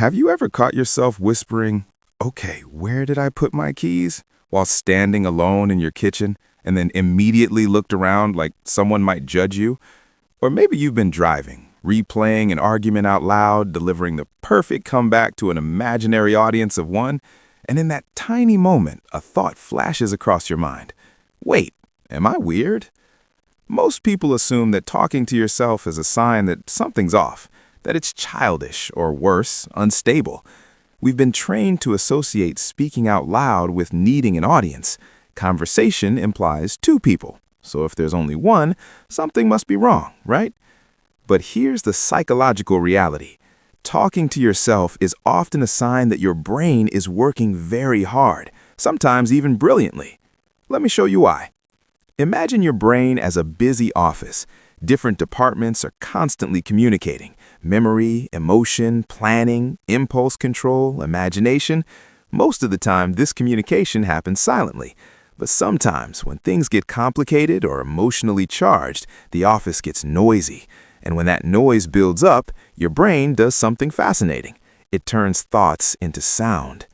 Have you ever caught yourself whispering, "Okay, where did I put my keys?" while standing alone in your kitchen and then immediately looked around like someone might judge you? Or maybe you've been driving, replaying an argument out loud, delivering the perfect comeback to an imaginary audience of one, and in that tiny moment, a thought flashes across your mind. Wait, am I weird? Most people assume that talking to yourself is a sign that something's off, that it's childish or worse, unstable. We've been trained to associate speaking out loud with needing an audience. Conversation implies two people, so if there's only one, something must be wrong, right? But here's the psychological reality. Talking to yourself is often a sign that your brain is working very hard, sometimes even brilliantly. Let me show you why. Imagine your brain as a busy office. Different departments are constantly communicating. Memory, emotion, planning, impulse control, imagination. Most of the time, this communication happens silently. But sometimes, when things get complicated or emotionally charged, the office gets noisy. And when that noise builds up, your brain does something fascinating. It turns thoughts into sound.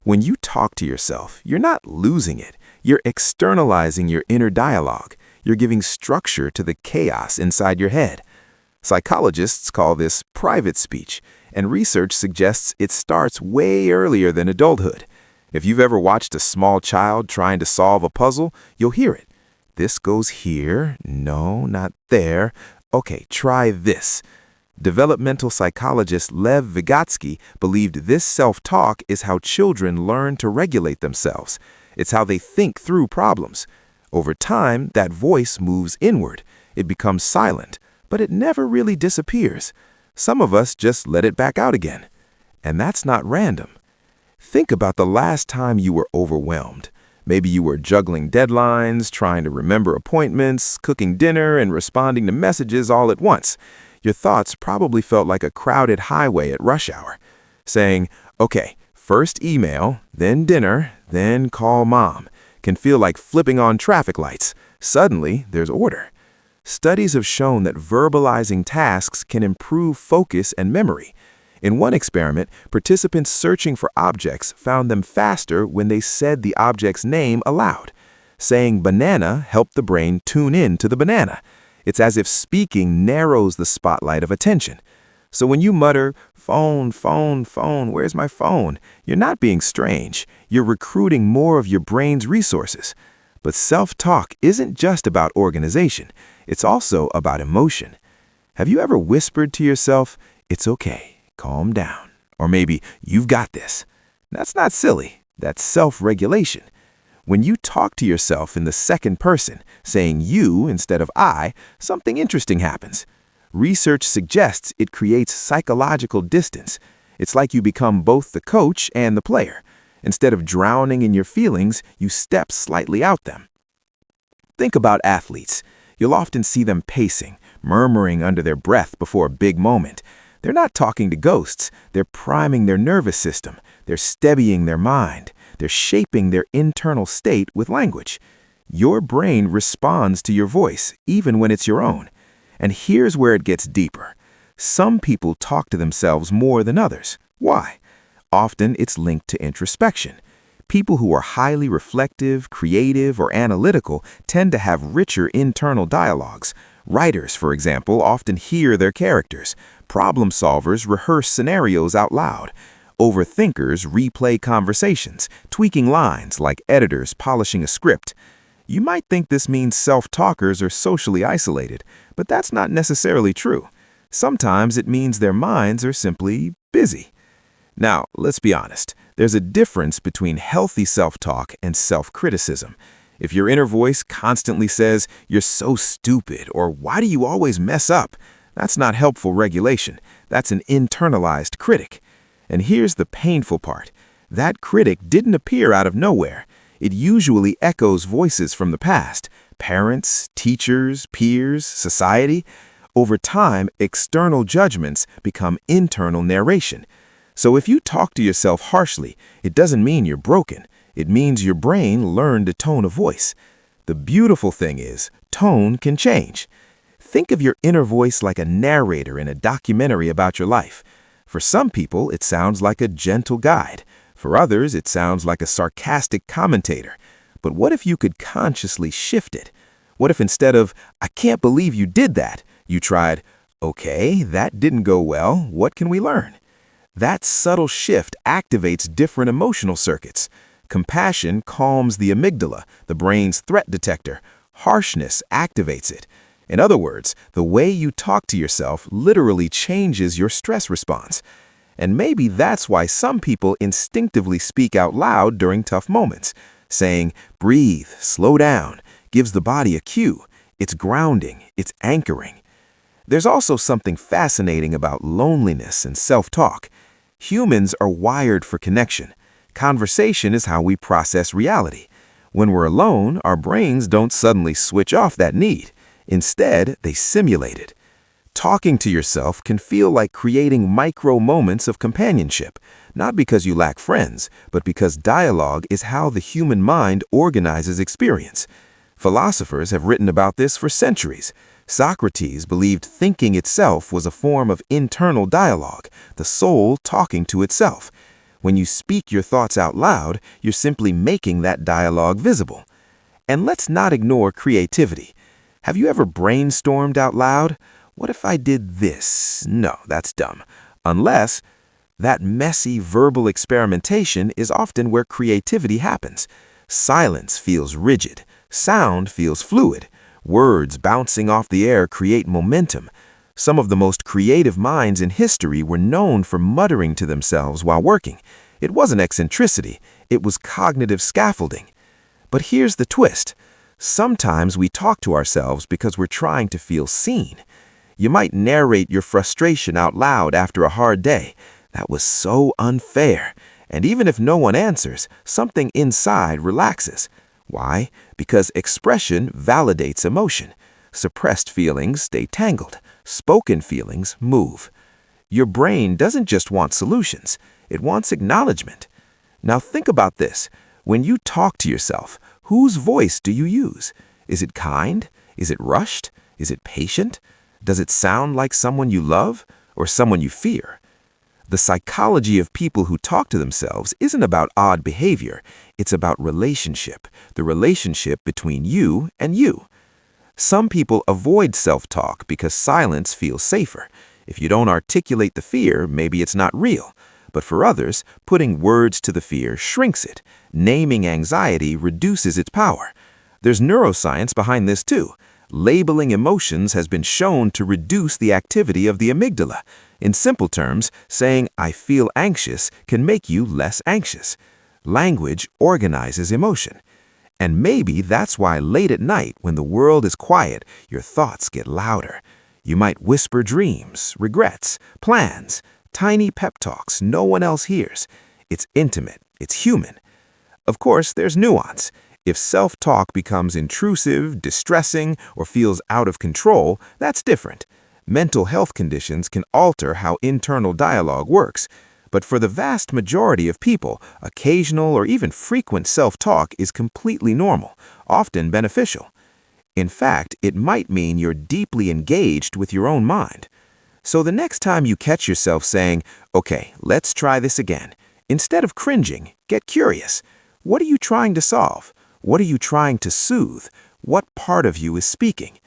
When you talk to yourself, you're not losing it. You're externalizing your inner dialogue. You're giving structure to the chaos inside your head. Psychologists call this private speech, and research suggests it starts way earlier than adulthood. If you've ever watched a small child trying to solve a puzzle, you'll hear it. This goes here. No, not there. Okay, try this. Developmental psychologist Lev Vygotsky believed this self-talk is how children learn to regulate themselves. It's how they think through problems. Over time, that voice moves inward. It becomes silent, but it never really disappears. Some of us just let it back out again. And that's not random. Think about the last time you were overwhelmed. Maybe you were juggling deadlines, trying to remember appointments, cooking dinner, and responding to messages all at once. Your thoughts probably felt like a crowded highway at rush hour, saying, "Okay, first email, then dinner, then call mom," can feel like flipping on traffic lights. Suddenly, there's order. Studies have shown that verbalizing tasks can improve focus and memory. In one experiment, participants searching for objects found them faster when they said the object's name aloud. Saying banana helped the brain tune in to the banana. It's as if speaking narrows the spotlight of attention. So when you mutter, "Phone, phone, phone, where's my phone?" you're not being strange. You're recruiting more of your brain's resources. But self-talk isn't just about organization. It's also about emotion. Have you ever whispered to yourself, "It's okay, calm down," or maybe, "You've got this"? That's not silly. That's self-regulation. When you talk to yourself in the second person, saying you instead of I, something interesting happens. Research suggests it creates psychological distance. It's like you become both the coach and the player. Instead of drowning in your feelings, you step slightly out them. Think about athletes. You'll often see them pacing, murmuring under their breath before a big moment. They're not talking to ghosts. They're priming their nervous system. They're steadying their mind. They're shaping their internal state with language. Your brain responds to your voice, even when it's your own. And here's where it gets deeper. Some people talk to themselves more than others. Why? Often it's linked to introspection. People who are highly reflective, creative, or analytical tend to have richer internal dialogues. Writers, for example, often hear their characters. Problem solvers rehearse scenarios out loud. Overthinkers replay conversations, tweaking lines like editors polishing a script. You might think this means self-talkers are socially isolated, but that's not necessarily true. Sometimes it means their minds are simply busy. Now, let's be honest. There's a difference between healthy self-talk and self-criticism. If your inner voice constantly says, "You're so stupid," or "Why do you always mess up?" that's not helpful regulation. That's an internalized critic. And here's the painful part. That critic didn't appear out of nowhere. It usually echoes voices from the past: parents, teachers, peers, society. Over time, external judgments become internal narration. So if you talk to yourself harshly, it doesn't mean you're broken. It means your brain learned a tone of voice. The beautiful thing is, tone can change. Think of your inner voice like a narrator in a documentary about your life. For some people, it sounds like a gentle guide. For others, it sounds like a sarcastic commentator. But what if you could consciously shift it? What if instead of, "I can't believe you did that," you tried, "Okay, that didn't go well. What can we learn?" That subtle shift activates different emotional circuits. Compassion calms the amygdala, the brain's threat detector. Harshness activates it. In other words, the way you talk to yourself literally changes your stress response. And maybe that's why some people instinctively speak out loud during tough moments. Saying, "Breathe, slow down," gives the body a cue. It's grounding, it's anchoring. There's also something fascinating about loneliness and self-talk. Humans are wired for connection. Conversation is how we process reality. When we're alone, our brains don't suddenly switch off that need. Instead, they simulate it. Talking to yourself can feel like creating micro moments of companionship, not because you lack friends, but because dialogue is how the human mind organizes experience. Philosophers have written about this for centuries. Socrates believed thinking itself was a form of internal dialogue, the soul talking to itself. When you speak your thoughts out loud, you're simply making that dialogue visible. And let's not ignore creativity. Have you ever brainstormed out loud? What if I did this? No, that's dumb. Unless that messy verbal experimentation is often where creativity happens. Silence feels rigid. Sound feels fluid. Words bouncing off the air create momentum. Some of the most creative minds in history were known for muttering to themselves while working. It wasn't eccentricity, it was cognitive scaffolding. But here's the twist. Sometimes we talk to ourselves because we're trying to feel seen. You might narrate your frustration out loud after a hard day. "That was so unfair." And even if no one answers, something inside relaxes. Why? Because expression validates emotion. Suppressed feelings stay tangled. Spoken feelings move. Your brain doesn't just want solutions, it wants acknowledgement. Now think about this. When you talk to yourself, whose voice do you use? Is it kind? Is it rushed? Is it patient? Does it sound like someone you love or someone you fear? The psychology of people who talk to themselves isn't about odd behavior. It's about relationship, the relationship between you and you. Some people avoid self-talk because silence feels safer. If you don't articulate the fear, maybe it's not real. But for others, putting words to the fear shrinks it. Naming anxiety reduces its power. There's neuroscience behind this too. Labeling emotions has been shown to reduce the activity of the amygdala. In simple terms, saying "I feel anxious" can make you less anxious. Language organizes emotion. And maybe that's why late at night, when the world is quiet, your thoughts get louder. You might whisper dreams, regrets, plans, tiny pep talks no one else hears. It's intimate, it's human. Of course, there's nuance. If self-talk becomes intrusive, distressing, or feels out of control, that's different. Mental health conditions can alter how internal dialogue works. But for the vast majority of people, occasional or even frequent self-talk is completely normal, often beneficial. In fact, it might mean you're deeply engaged with your own mind. So the next time you catch yourself saying, "Okay, let's try this again," instead of cringing, get curious. What are you trying to solve? What are you trying to soothe? What part of you is speaking?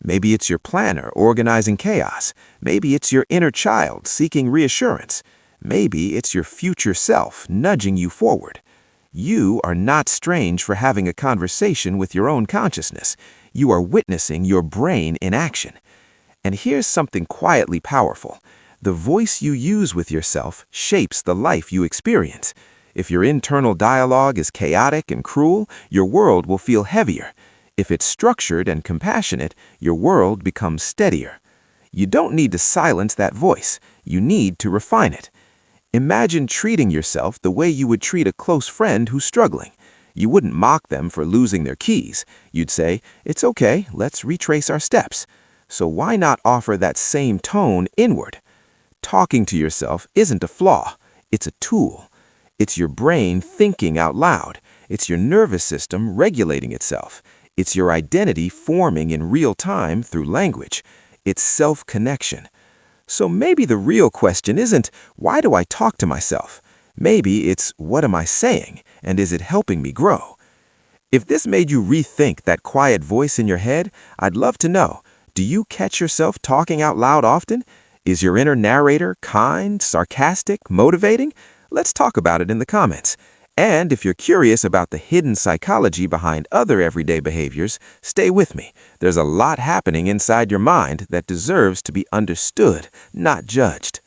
Maybe it's your planner organizing chaos. Maybe it's your inner child seeking reassurance. Maybe it's your future self nudging you forward. You are not strange for having a conversation with your own consciousness. You are witnessing your brain in action. And here's something quietly powerful. The voice you use with yourself shapes the life you experience. If your internal dialogue is chaotic and cruel, your world will feel heavier. If it's structured and compassionate, your world becomes steadier. You don't need to silence that voice. You need to refine it. Imagine treating yourself the way you would treat a close friend who's struggling. You wouldn't mock them for losing their keys. You'd say, "It's okay, let's retrace our steps." So why not offer that same tone inward? Talking to yourself isn't a flaw. It's a tool. It's your brain thinking out loud. It's your nervous system regulating itself. It's your identity forming in real time through language. It's self-connection. So maybe the real question isn't, why do I talk to myself? Maybe it's, what am I saying, and is it helping me grow? If this made you rethink that quiet voice in your head, I'd love to know. Do you catch yourself talking out loud often? Is your inner narrator kind, sarcastic, motivating? Let's talk about it in the comments. And if you're curious about the hidden psychology behind other everyday behaviors, stay with me. There's a lot happening inside your mind that deserves to be understood, not judged.